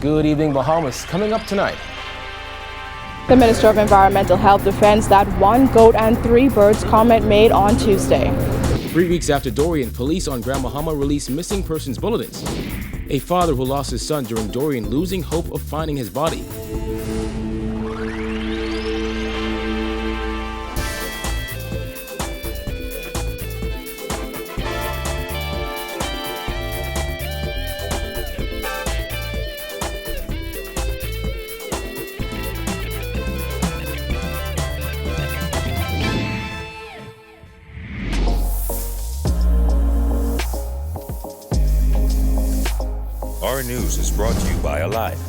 Good Evening Bahamas coming up tonight. The Minister of Environmental Health defends that 1 goat and 3 birds comment made on Tuesday. 3 weeks after Durian, police on Grand Bahama released missing persons bulletins. A father who lost his son during Durian losing hope of finding his body. Our News is brought to you by Alive.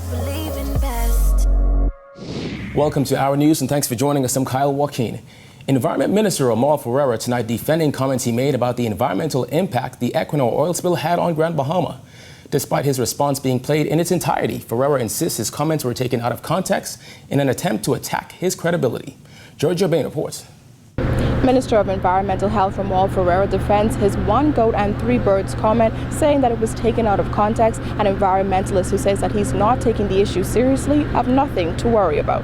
Welcome to Our News and thanks for joining us. I'm Kyle Joaquin. Environment Minister Omar Ferreira tonight defending comments he made about the environmental impact the Equinor oil spill had on Grand Bahama. Despite his response being played in its entirety, Ferreira insists his comments were taken out of context in an attempt to attack his credibility. Georgia Bain reports. Minister of Environmental Health Omar Ferreira defends his 1 goat and 3 birds comment, saying that it was taken out of context, and environmentalist who says that he's not taking the issue seriously have nothing to worry about.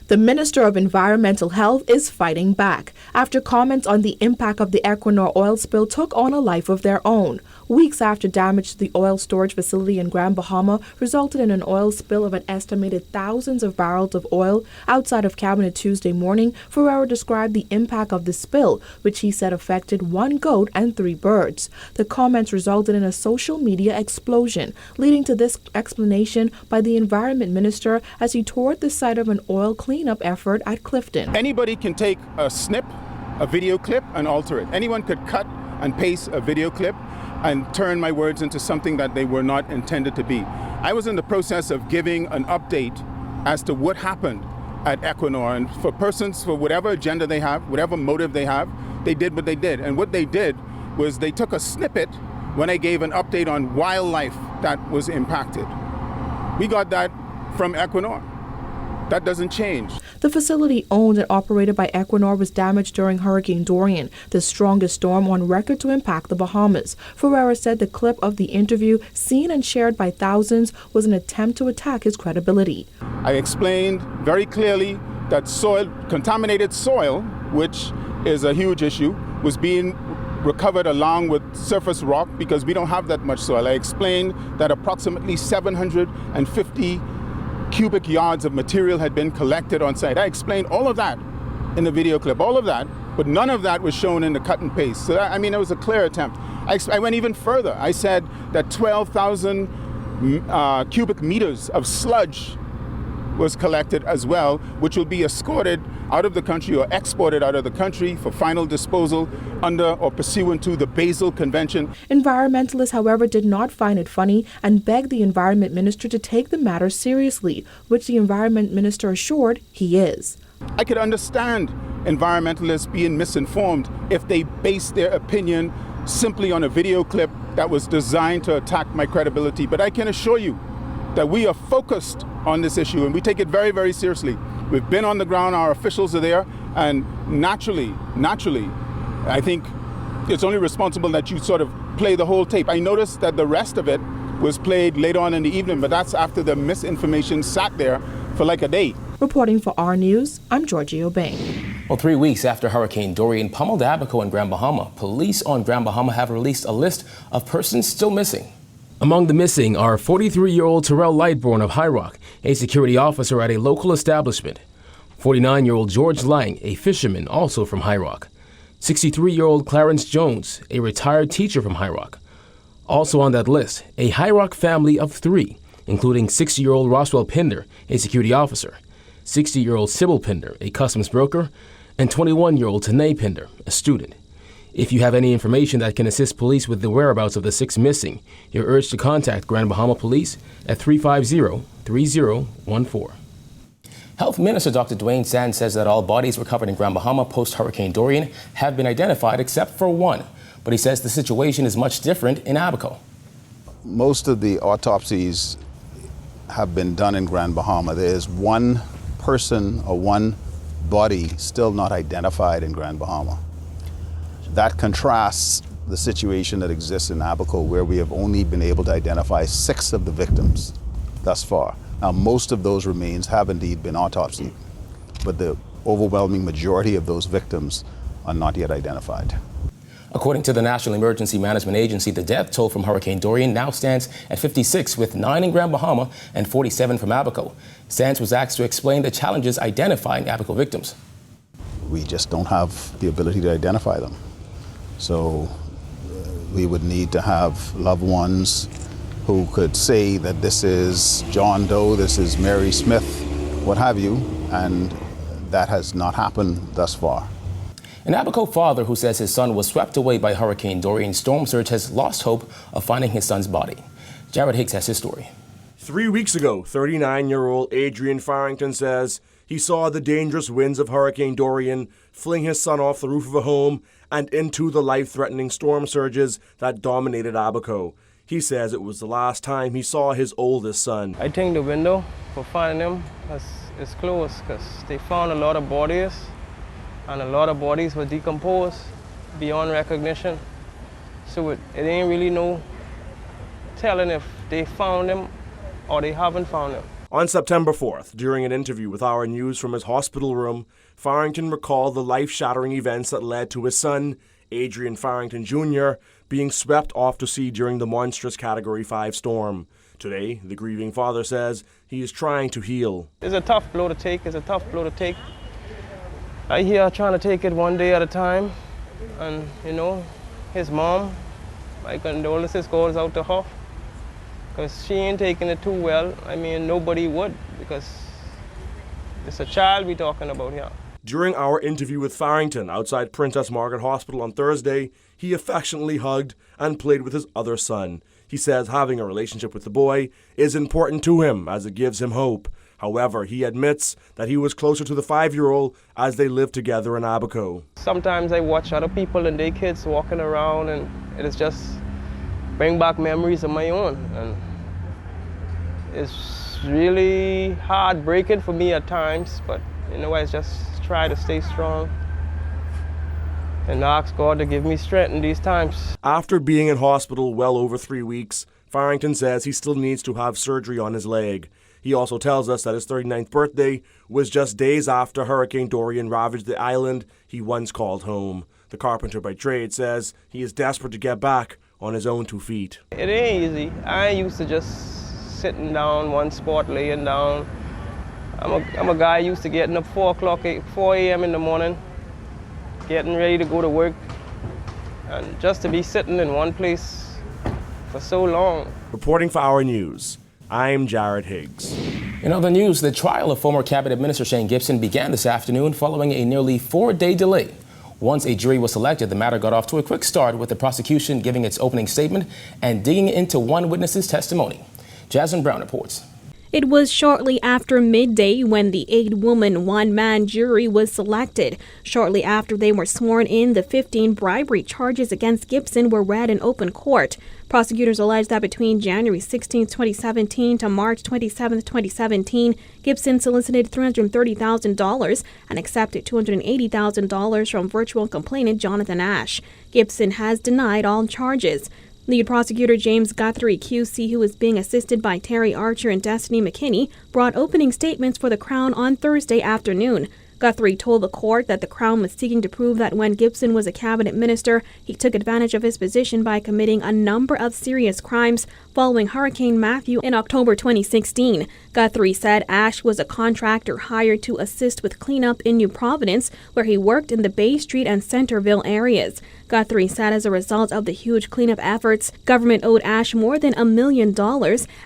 The Minister of Environmental Health is fighting back after comments on the impact of the Equinor oil spill took on a life of their own. Weeks after damage to the oil storage facility in Grand Bahama resulted in an oil spill of an estimated thousands of barrels of oil outside of Cabinet Tuesday morning, Ferreira described the impact of the spill, which he said affected 1 goat and 3 birds. The comments resulted in a social media explosion, leading to this explanation by the Environment Minister as he toured the site of an oil cleanup effort at Clifton. Anybody can take a snip, a video clip, and alter it. Anyone could cut and paste a video clip and turn my words into something that they were not intended to be. I was in the process of giving an update as to what happened at Equinor, and for persons, for whatever agenda they have, whatever motive they have, they did what they did. And what they did was they took a snippet when I gave an update on wildlife that was impacted. We got that from Equinor. That doesn't change. The facility owned and operated by Equinor was damaged during Hurricane Durian, the strongest storm on record to impact the Bahamas. Ferreira said the clip of the interview, seen and shared by thousands, was an attempt to attack his credibility. I explained very clearly that contaminated soil, which is a huge issue, was being recovered along with surface rock because we don't have that much soil. I explained that approximately 750 cubic yards of material had been collected on site. I explained all of that in the video clip, all of that, but none of that was shown in the cut and paste. So that, it was a clear attempt. I went even further. I said that 12,000 cubic meters of sludge was collected as well, which will be escorted out of the country or exported out of the country for final disposal under or pursuant to the Basel Convention. Environmentalists, however, did not find it funny and begged the Environment Minister to take the matter seriously, which the Environment Minister assured he is. I could understand environmentalists being misinformed if they based their opinion simply on a video clip that was designed to attack my credibility, but I can assure you that we are focused on this issue and we take it very, very seriously. We've been on the ground, our officials are there, and naturally, I think it's only responsible that you sort of play the whole tape. I noticed that the rest of it was played later on in the evening, but that's after the misinformation sat there for like a day. Reporting for Our News, I'm Georgia Bain. Well, 3 weeks after Hurricane Durian pummeled Abaco and Grand Bahama, police on Grand Bahama have released a list of persons still missing. Among the missing are 43-year-old Terrell Lightbourne of High Rock, a security officer at a local establishment. 49-year-old George Lang, a fisherman also from High Rock. 63-year-old Clarence Jones, a retired teacher from High Rock. Also on that list, a High Rock family of 3, including 60-year-old Roswell Pinder, a security officer, 60-year-old Sybil Pinder, a customs broker, and 21-year-old Tanae Pinder, a student. If you have any information that can assist police with the whereabouts of the 6 missing, you're urged to contact Grand Bahama Police at 350-3014. Health Minister Dr. Dwayne Sand says that all bodies recovered in Grand Bahama post-Hurricane Durian have been identified except for 1. But he says the situation is much different in Abaco. Most of the autopsies have been done in Grand Bahama. There is 1 person or 1 body still not identified in Grand Bahama. That contrasts the situation that exists in Abaco, where we have only been able to identify 6 of the victims. thus far. Now, most of those remains have indeed been autopsied, but the overwhelming majority of those victims are not yet identified. According to the National Emergency Management Agency, the death toll from Hurricane Dorian now stands at 56, with 9 in Grand Bahama and 47 from Abaco. Sands was asked to explain the challenges identifying Abaco victims. We just don't have the ability to identify them. So we would need to have loved ones who could say that this is John Doe, this is Mary Smith, what have you, and that has not happened thus far. An Abaco father who says his son was swept away by Hurricane Dorian's storm surge has lost hope of finding his son's body. Jared Higgs has his story. 3 weeks ago, 39-year-old Adrian Farrington says he saw the dangerous winds of Hurricane Dorian fling his son off the roof of a home and into the life-threatening storm surges that dominated Abaco. He says it was the last time he saw his oldest son. I think the window for finding him is closed because they found a lot of bodies, and a lot of bodies were decomposed beyond recognition. So it ain't really no telling if they found him or they haven't found him. On September 4th, during an interview with Our News from his hospital room, Farrington recalled the life-shattering events that led to his son, Adrian Farrington Jr., being swept off to sea during the monstrous Category 5 storm. Today, the grieving father says he is trying to heal. It's a tough blow to take. I here trying to take it one day at a time. And, his mom, my condolences goes out to her, because she ain't taking it too well. I mean, nobody would, because it's a child we're talking about here. During our interview with Farrington outside Princess Margaret Hospital on Thursday, he affectionately hugged and played with his other son. He says having a relationship with the boy is important to him as it gives him hope. However, he admits that he was closer to the 5-year-old as they lived together in Abaco. Sometimes I watch other people and their kids walking around, and it is just bring back memories of my own. And it's really heartbreaking for me at times, but I just try to stay strong and ask God to give me strength in these times. After being in hospital well over 3 weeks, Farrington says he still needs to have surgery on his leg. He also tells us that his 39th birthday was just days after Hurricane Dorian ravaged the island he once called home. The carpenter by trade says he is desperate to get back on his own 2 feet. It ain't easy. I ain't used to just sitting down one spot, laying down. I'm a guy used to getting up 4 a.m. in the morning, getting ready to go to work, and just to be sitting in one place for so long. Reporting for Our News, I'm Jared Higgs. In other news, the trial of former Cabinet Minister Shane Gibson began this afternoon following a nearly 4-day delay. Once a jury was selected, the matter got off to a quick start with the prosecution giving its opening statement and digging into one witness's testimony. Jasmine Brown reports. It was shortly after midday when the 8-woman, 1-man jury was selected. Shortly after they were sworn in, the 15 bribery charges against Gibson were read in open court. Prosecutors alleged that between January 16, 2017 to March 27, 2017, Gibson solicited $330,000 and accepted $280,000 from virtual complainant Jonathan Ash. Gibson has denied all charges. Lead prosecutor James Guthrie, QC, who is being assisted by Terry Archer and Destiny McKinney, brought opening statements for the Crown on Thursday afternoon. Guthrie told the court that the Crown was seeking to prove that when Gibson was a cabinet minister, he took advantage of his position by committing a number of serious crimes following Hurricane Matthew in October 2016. Guthrie said Ash was a contractor hired to assist with cleanup in New Providence, where he worked in the Bay Street and Centerville areas. Guthrie said as a result of the huge cleanup efforts, government owed Ash more than $1 million,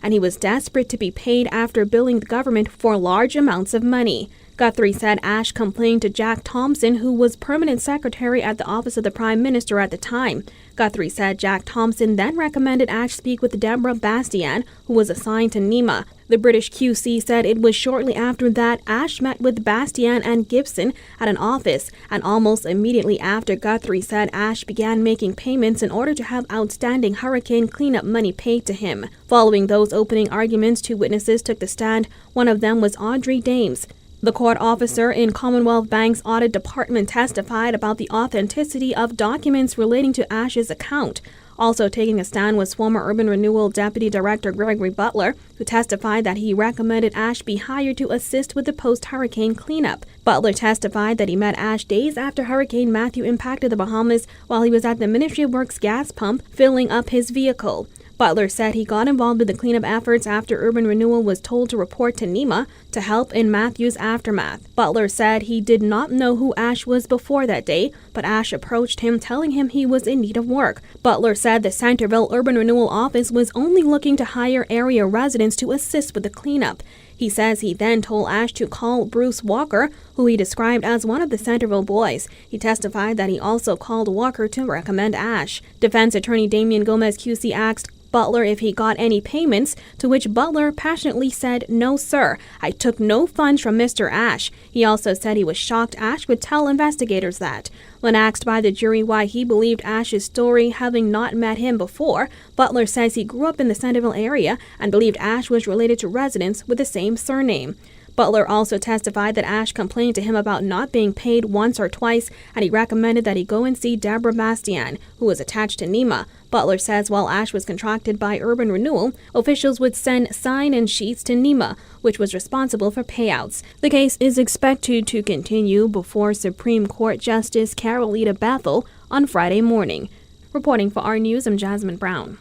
and he was desperate to be paid after billing the government for large amounts of money. Guthrie said Ash complained to Jack Thompson, who was permanent secretary at the Office of the Prime Minister at the time. Guthrie said Jack Thompson then recommended Ash speak with Deborah Bastian, who was assigned to NEMA. The British QC said it was shortly after that Ash met with Bastian and Gibson at an office, and almost immediately after, Guthrie said Ash began making payments in order to have outstanding hurricane cleanup money paid to him. Following those opening arguments, 2 witnesses took the stand. One of them was Audrey Dames. The court officer in Commonwealth Bank's audit department testified about the authenticity of documents relating to Ash's account. Also taking a stand was former Urban Renewal Deputy Director Gregory Butler, who testified that he recommended Ash be hired to assist with the post-hurricane cleanup. Butler testified that he met Ash days after Hurricane Matthew impacted the Bahamas while he was at the Ministry of Works gas pump filling up his vehicle. Butler said he got involved with the cleanup efforts after Urban Renewal was told to report to NEMA to help in Matthew's aftermath. Butler said he did not know who Ash was before that day, but Ash approached him telling him he was in need of work. Butler said the Centerville Urban Renewal office was only looking to hire area residents to assist with the cleanup. He says he then told Ash to call Bruce Walker, who he described as one of the Centerville boys. He testified that he also called Walker to recommend Ash. Defense attorney Damian Gomez QC asked Butler if he got any payments, to which Butler passionately said, "No, sir. I took no funds from Mr. Ash." He also said he was shocked Ash would tell investigators that. When asked by the jury why he believed Ash's story, having not met him before, Butler says he grew up in the Centerville area and believed Ash was related to residents with the same surname. Butler also testified that Ash complained to him about not being paid once or twice, and he recommended that he go and see Deborah Bastian, who was attached to NEMA. Butler says while Ash was contracted by Urban Renewal, officials would send sign-in sheets to NEMA, which was responsible for payouts. The case is expected to continue before Supreme Court Justice Carolita Bethel on Friday morning. Reporting for our News, I'm Jasmine Brown.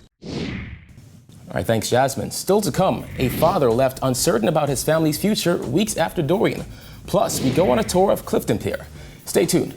All right, thanks, Jasmine. Still to come, a father left uncertain about his family's future weeks after Durian. Plus, we go on a tour of Clifton Pier. Stay tuned.